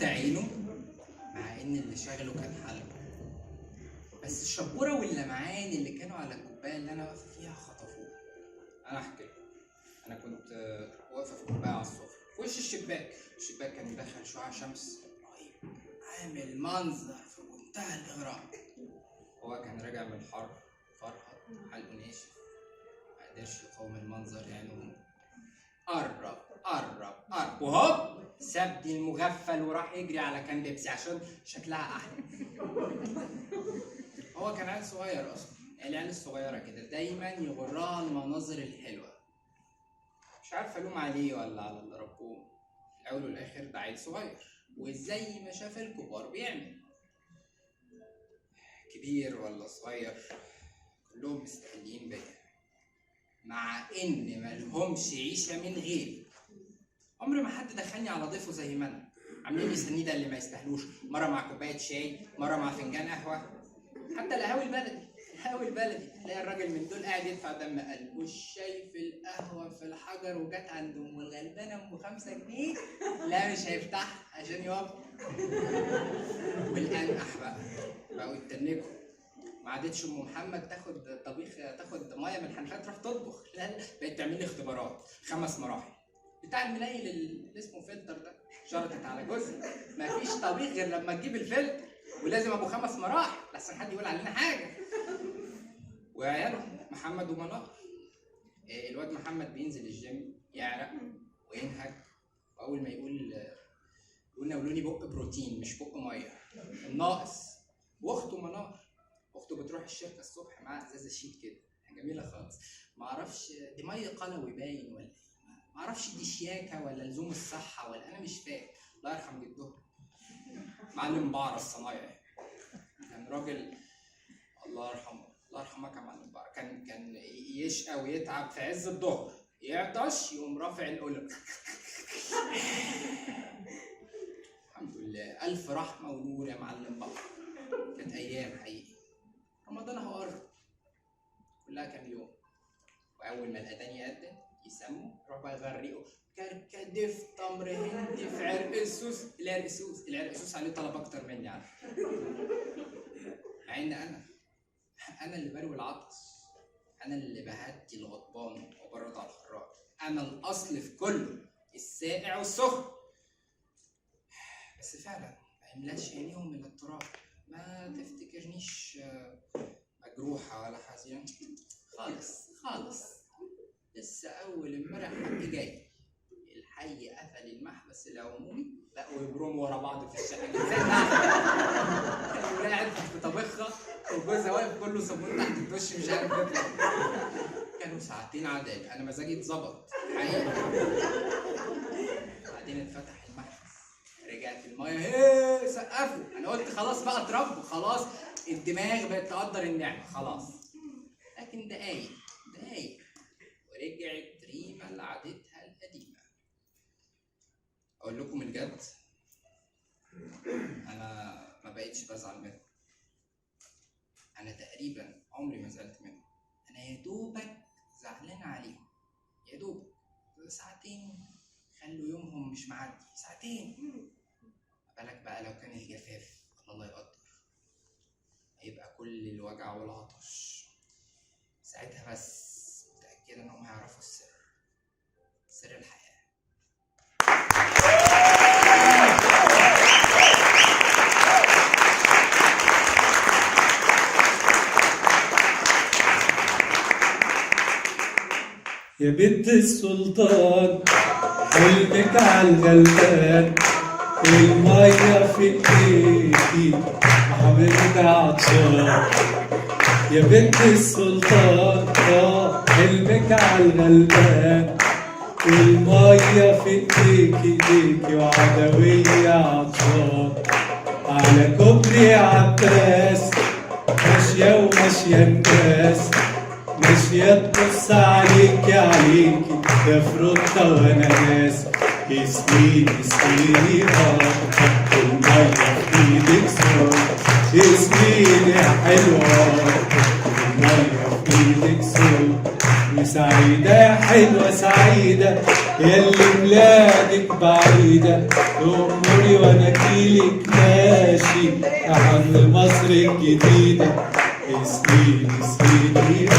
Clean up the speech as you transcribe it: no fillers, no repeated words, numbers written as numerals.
حتى عينه، مع ان اللي شغله كان حلقه. بس الشبوره واللمعان اللي كانوا على الكوبايه اللي انا واقفه فيها خطفوه. انا احكي لكم، انا كنت واقفه في كوبايه على السفره في وش الشباك كان مدخل شعاع شمس رهيب، عامل منظر في منتهى الاغراء. هو كان راجع من الحر، فرهد، حلقه ناشف، ما قدرش يقاوم المنظر يعني، قرب وهوب سابني المغفل وراح يجري على كان بيبسي عشان شكلها احلى. هو كان عيل صغير اصلا، العيال الصغيره كده دايما يغرها المناظر الحلوه. مش عارف الوم عليه ولا على اللي ربوه، في الاول والاخر ده عيل صغير وزي ما شاف الكبار بيعمل. كبير ولا صغير كلهم مستقلين بيا، مع ان ملهمش عيشه من غيري. عمر ما حد دخلني على ضيفه زي ما انا، عاملين لي سنيده اللي ما يستاهلوش، مره مع كوبايه شاي، مره مع فنجان قهوه. حتى القهاوي البلدي تلاقي الراجل من دول قاعد يدفع دم قلب، والشاي في القهوه في الحجر، وجت عند ام الغلبانه ام 5 جنيه لا مش هيفتح عشان يقف. والانقح بقوا يتنكوا. ما عادتش ام محمد تاخد ميه من الحنفيه تروح تطبخ، لا بقت تعمل لي اختبارات 5 مراحل. بتاع المنيل اللي اسمه فلتر ده شرطت على جوزي مفيش طبيخ غير لما تجيب الفلتر، ولازم ابو 5 مراحل لحسن حد يقول علينا حاجه. وعيالهم محمد ومنار. الواد محمد بينزل الجيم يعرق وينهج، واول ما يقول ناولوني بق بروتين مش بق ميه الناقص. واخته منار، اخته بتروح الشركه الصبح معاها ازازه شيت كده جميله خالص، معرفش دي ميه قلوي باين ولا معرفش دي شياكه ولا لزوم الصحه ولا انا مش فاهم. الله يرحم جدهم معلم بعرة الصنايعي، كان راجل الله يرحمه، الله يرحمك يا معلم بعرة. كان يشقى ويتعب في عز الظهر، يعطش يقوم رافع القلم. الحمد لله الف رحمه ونور يا معلم بعرة. كانت ايام حقيقي. رمضان اهو قرب، كلها كام يوم، واول ما الاذان يأذن يسموا يروح بقى يغرقوا كركديه في تمر هندي في عرق السوس. العرق السوس عليه طلب اكتر مني عارف، مع ان انا اللي بروي العطس، انا اللي بهدي الغضبان وبرد على الحرار، انا الاصل في كله، الساقع والسخن. بس فعلا ما يملاش عينيهم الا التراب. ما تفتكرنيش مجروحه ولا حزينه خالص. لسه اول امبارح حد جاي الحي قفل المحبس العمومي، بقوا يبرموا ورا بعض في الشقه قاعد في طبخها وجوزها واقف كله صابون تحت الدش مش عارف يطلع. كانوا ساعتين عدال، انا مزاجي اتظبط حقيقي. بعدين اتفتح المحبس، رجعت المايه سقفوا، انا قلت خلاص بقى اتربوا، خلاص الدماغ بقت تقدر النعمه خلاص. لكن دقايق ورجعت ريما لعادتها القديمه. اقول لكم الجد، انا ما بقيتش بزعل منهم، انا تقريبا عمري ما زعلت منهم. انا يا دوبك زعلان عليهم، يا دوب ساعتين خلوا يومهم مش معدي، ساعتين. بالك بقى لو كان الجفاف الله يقدر، هيبقى كل الوجع والعطش. ساعتها بس متأكد انهم هيعرفوا سر الحياة. يا بنت السلطان حلمك عالغلبان، المية في ايديكي وحبيبك عطشان. يا بنت السلطان حلمك عالغلبان، المية في ايديكي وعدوية عطشان. على كوبري عباس ماشية وماشية الناس، ماشية تبص عليكي يا فروتة واناناس. اسقيني المية في ايدك سوا، اسقيني يا حلوة المية في ايدك سوا. وسعيدة يا حلوة سعيدة ياللي بلادك بعيدة، أموري وأنا جيلك ماشي يا حر مصر الجديدة. اسقيني اسقيني